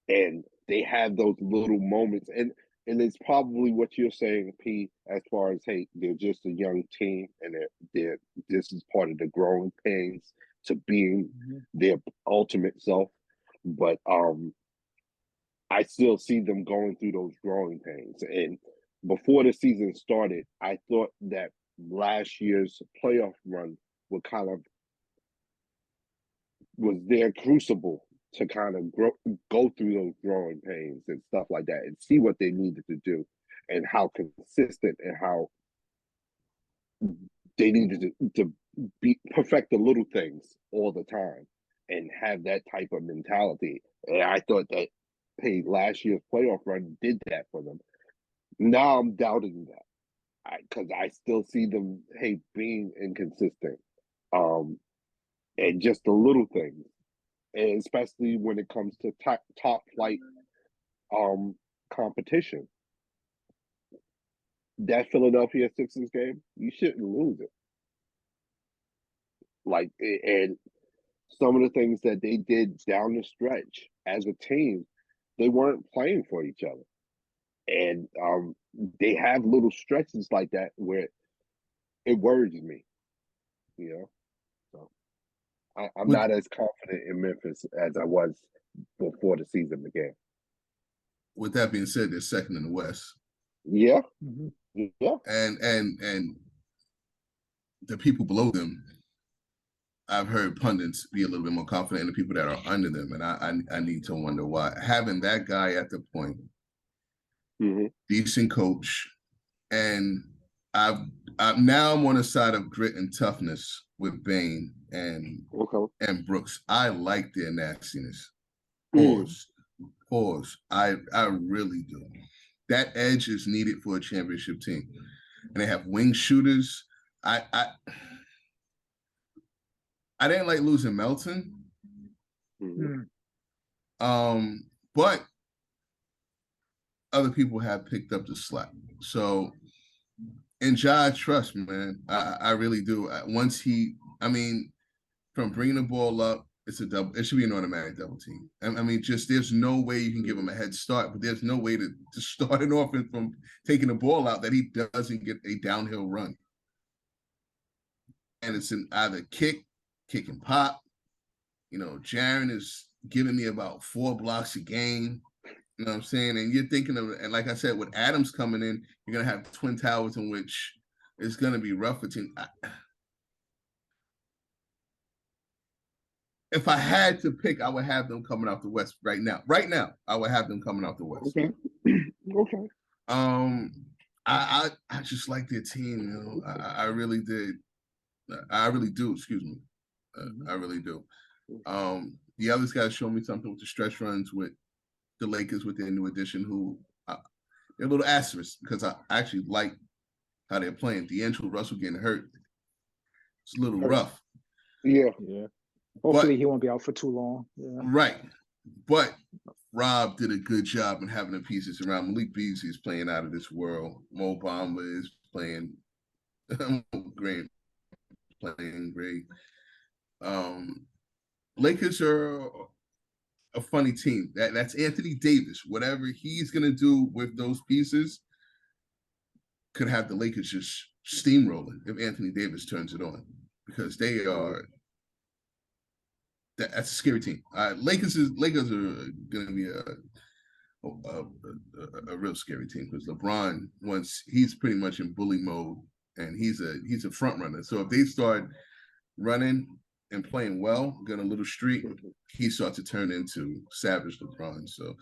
And they have those little moments, and it's probably what you're saying, P, as far as, hey, they're just a young team, and they're this is part of the growing pains to being their ultimate self. But I still see them going through those growing pains. And before the season started, I thought that last year's playoff run would kind of was their crucible to kind of go through those growing pains and stuff like that and see what they needed to do and how consistent and how they needed to perfect the little things all the time and have that type of mentality. And I thought that, hey, last year's playoff run did that for them. Now I'm doubting that because I still see them, hey, being inconsistent, and just the little things, and especially when it comes to top flight competition. That Philadelphia Sixers game, you shouldn't lose it. And some of the things that they did down the stretch as a team, they weren't playing for each other. And they have little stretches like that where it worries me, So I'm not as confident in Memphis as I was before the season began. With that being said, they're second in the West. Yeah. Mm-hmm. Yeah. And the people below them, I've heard pundits be a little bit more confident in the people that are under them, and I need to wonder why. Having that guy at the point, decent coach, and I'm on the side of grit and toughness with Bane and Brooks. I like their nastiness. Pause. I really do. That edge is needed for a championship team, and they have wing shooters. I didn't like losing Melton. But other people have picked up the slack. So, and Ja, I trust, man. I really do. From bringing the ball up, it's a double. It should be an automatic double team. Just there's no way you can give him a head start, but there's no way to start an offense from taking the ball out that he doesn't get a downhill run. And it's in either kick and pop. Jaren is giving me about 4 blocks a game. You know what I'm saying? And you're thinking of, and like I said, with Adams coming in, you're going to have Twin Towers in which it's going to be rough for team. If I had to pick, I would have them coming out the West right now. Right now, I would have them coming out the West. Okay. I just like their team, I really did. I really do, excuse me. I really do. The others guys show me something with the stretch runs with the Lakers with their new addition, who they're a little asterisk because I actually like how they're playing. D'Angelo Russell getting hurt. It's a little rough. Yeah. Hopefully he won't be out for too long. Yeah. Right. But Rob did a good job in having the pieces around. Malik Beasley is playing out of this world. Mo Bamba is playing great. Playing great. Lakers are a funny team. That's Anthony Davis. Whatever he's gonna do with those pieces could have the Lakers just steamrolling if Anthony Davis turns it on, because they are. That's a scary team. Lakers are going to be a real scary team, because LeBron, once he's pretty much in bully mode, and he's a front runner. So if they start running and playing well, getting a little streak, he starts to turn into savage LeBron. So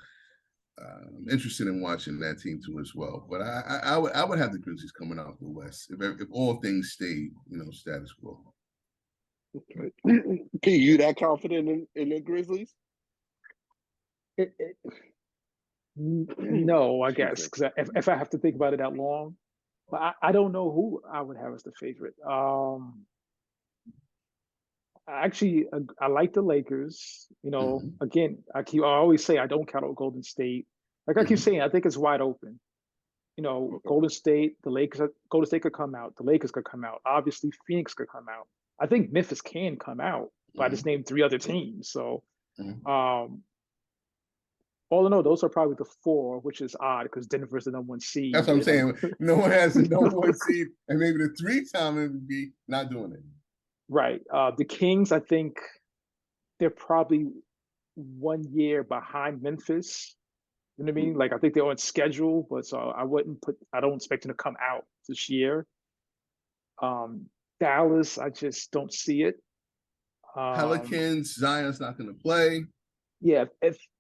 I'm interested in watching that team too as well. But I would have the Grizzlies coming out the West if all things stayed, status quo. P, you that confident in the Grizzlies? No, I guess, because if I have to think about it that long, but I don't know who I would have as the favorite. Actually, I like the Lakers. Again, I always say I don't count out Golden State. Like I keep saying, I think it's wide open. Golden State could come out. The Lakers could come out. Obviously, Phoenix could come out. I think Memphis can come out, but I just named 3 other teams. So, all in all, those are probably the 4, which is odd because Denver's the #1 seed. That's what I'm saying. No one has a #1 seed, and maybe the 3-time MVP not doing it. Right. The Kings, I think they're probably 1 year behind Memphis. You know what I mean? Like I think they're on schedule, but so I don't expect them to come out this year. Dallas, I just don't see it. Pelicans, Zion's not going to play. Yeah,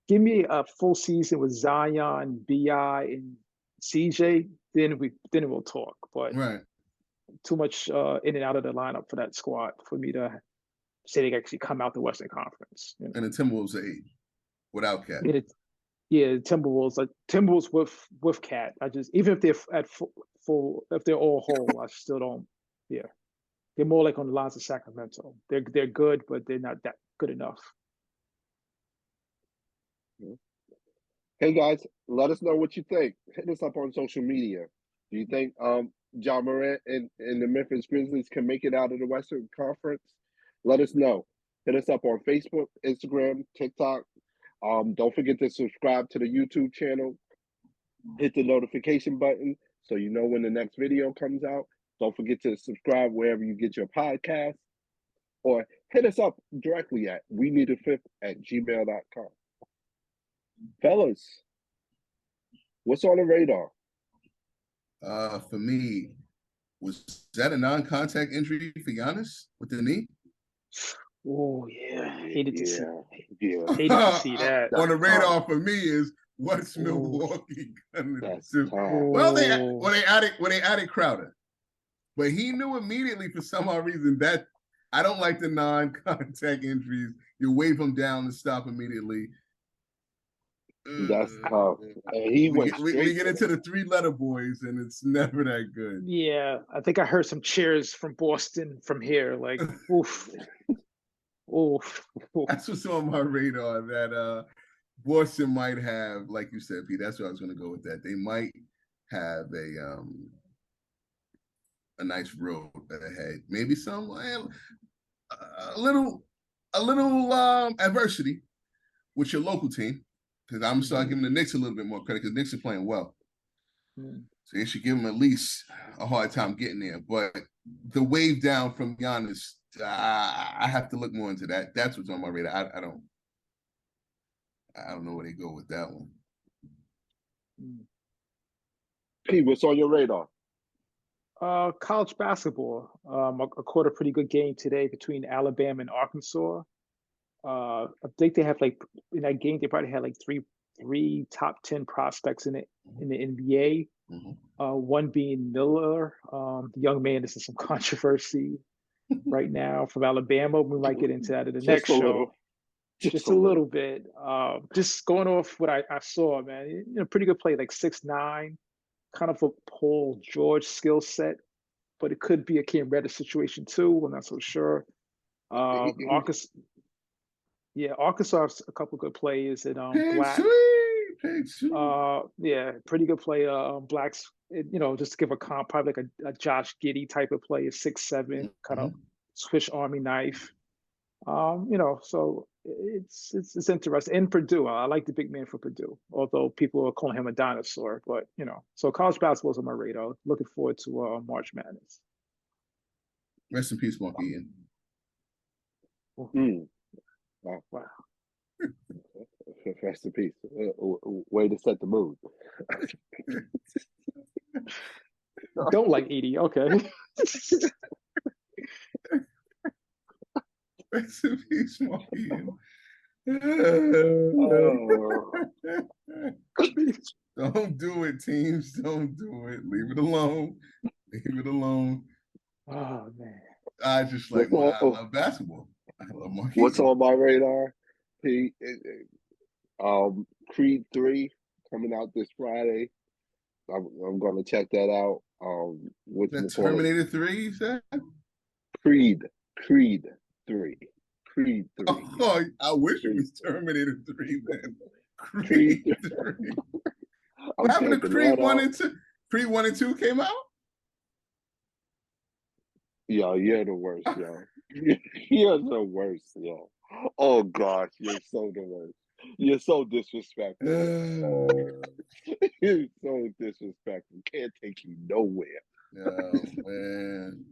give me a full season with Zion, BI, and CJ, then we'll talk. But right, too much in and out of the lineup for that squad for me to say they actually come out the Western Conference. And the Timberwolves are 8 without Cat. Yeah, Timberwolves with Cat. I just, even if they're at full, if they're all whole, I still don't. Yeah, they're more like on the lines of Sacramento. They're good, but they're not that good enough. Hey guys, let us know what you think. Hit us up on social media. Do you think Ja Morant and the Memphis Grizzlies can make it out of the Western Conference? Let us know. Hit us up on Facebook, Instagram, TikTok. Don't forget to subscribe to the YouTube channel. Hit the notification button so you know when the next video comes out. Don't forget to subscribe wherever you get your podcast. Or hit us up directly at weneedafifth@gmail.com. Fellas, what's on the radar? For me, was that a non-contact injury for Giannis with the knee? Oh yeah, hated to see that. On the radar for me is what's Milwaukee gonna do? Well, they added Crowder, but he knew immediately for some odd reason that I don't like the non-contact injuries. You wave him down and stop immediately. That's tough. And we get into the 3-letter boys, and it's never that good. Yeah, I think I heard some cheers from Boston from here. Like, oof. Oof. That's what's on my radar. That Boston might have, like you said, Pete. That's what I was going to go with. That they might have a nice road ahead. Maybe some a little adversity with your local team. Because I'm starting giving the Knicks a little bit more credit because Knicks are playing well. So they should give them at least a hard time getting there. But the wave down from Giannis, I have to look more into that. That's what's on my radar. I don't know where they go with that one. P, what's on your radar? College basketball. I caught a pretty good game today between Alabama and Arkansas. I think they have in that game they probably had three top 10 prospects in the NBA. One being Miller. The young man is in some controversy right now from Alabama. We might get into that in the next show. Just a little bit. Just going off what I saw, man. Pretty good play, 6'9", kind of a Paul George skill set, but it could be a Cam Reddish situation too. I'm not so sure. Arkansas. Yeah, Arkansas has a couple good players and Pig Black. sweet. Yeah, pretty good player. Blacks, just to give a comp, probably like a Josh Giddey type of player, 6'7", kind of Swiss Army knife. So it's interesting. And Purdue, I like the big man for Purdue, although people are calling him a dinosaur. But so college basketball's on my radar. Looking forward to March Madness. Rest in peace, Mark Eaton. Wow. Wow. Rest in peace. Way to set the mood. Don't like Edie. Okay. Rest in peace, Mark Eaton. Don't do it, teams. Don't do it. Leave it alone. Leave it alone. Oh man. I just I love basketball. I love Mark Eaton. What's on my radar? Creed 3 coming out this Friday. I'm going to check that out. That Terminator 3, you said? Creed 3. Oh, I wish it was Terminator 3, man. Creed 3. What happened to Creed 1 and 2? Creed 1 and 2 came out? Yo, you're the worst, yo. You're the worst, yo. Oh gosh, you're so the worst. You're so disrespectful. You're so disrespectful. Can't take you nowhere. Oh man.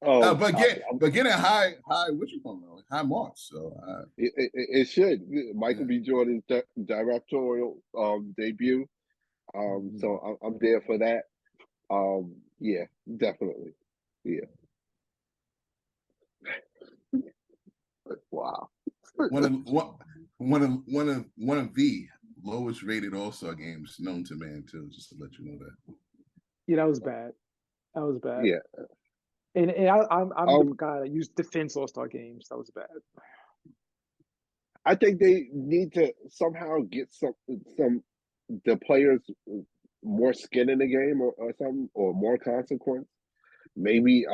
But getting high, what you call it? High marks. So it should. Michael B. Jordan's directorial debut. So I'm there for that. Yeah, definitely. Yeah. Wow. One of the lowest rated All-Star games known to man too, just to let you know that. Yeah, that was bad. Yeah. And I'm the guy that defends All-Star games. That was bad. I think they need to somehow get the players more skin in the game or something, or more consequence. Maybe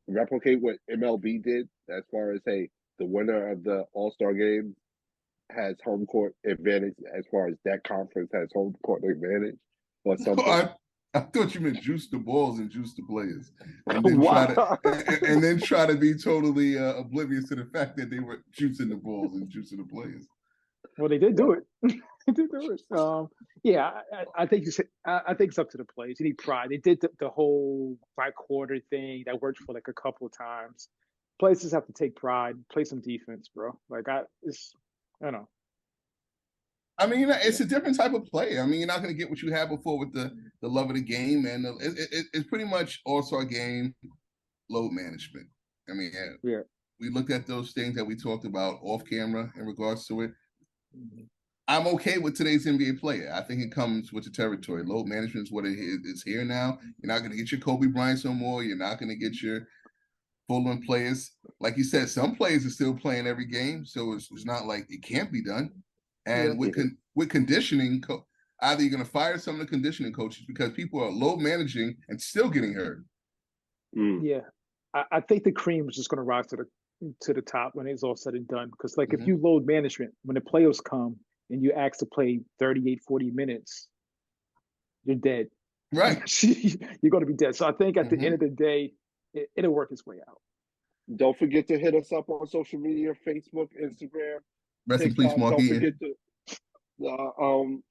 replicate what MLB did as far as, hey, the winner of the All-Star game has home court advantage, as far as that conference has home court advantage or something. I thought you meant juice the balls and juice the players, and then try to be totally oblivious to the fact that they were juicing the balls and juicing the players. Well, they did do it. They did do it. Yeah, I think it's up to the players. You need pride. They did the whole 5-quarter thing that worked for like a couple of times. Players just have to take pride, play some defense, bro. Like I don't know. I mean, it's a different type of play. I mean, you're not going to get what you had before with the love of the game, and it's pretty much All-Star game load management. I mean, yeah, we looked at those things that we talked about off camera in regards to it. I'm okay with today's NBA player. I think it comes with the territory. Load management is what it is. It's here now. You're not going to get your Kobe Bryant no more. You're not going to get your full-on players. Like you said, some players are still playing every game, so it's not like it can't be done. And with conditioning, either you're going to fire some of the conditioning coaches because people are load managing and still getting hurt. Yeah, I think the cream is just going to rise to the top when it's all said and done. Because if you load management, when the playoffs come and you ask to play 38, 40 minutes, you're dead. Right. You're going to be dead. So I think at the end of the day, it'll work its way out. Don't forget to hit us up on social media, Facebook, Instagram. Rest in peace, Mark Eaton. Don't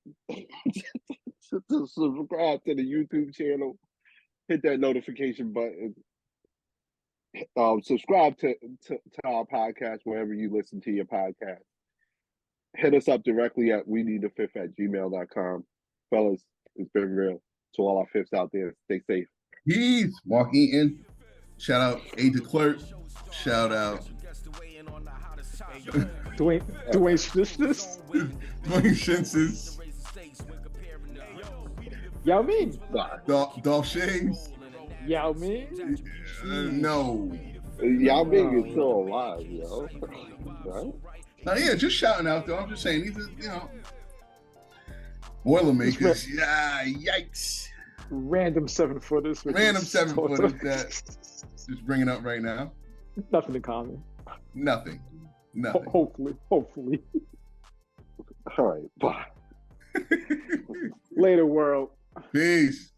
forget to subscribe to the YouTube channel. Hit that notification button. Subscribe to our podcast wherever you listen to your podcast. Hit us up directly at weneedthefifth@gmail.com. Fellas, it's been real. To all our fifths out there, stay safe. Peace. Mark Eaton. Shout out A. DeClerc. Shout out Dwayne Schnitzes. Dwayne Schnitzes. Yao Ming. Dolph Shames. Yao Ming? No. Yao Ming is still alive, yo. Right? Yeah, just shouting out though. I'm just saying these are, Boilermakers. Yeah, yikes. Random 7-footers. Random 7-footers that just bringing up right now. Nothing in common. Nothing. Hopefully. All right, bye. Later, world. Peace.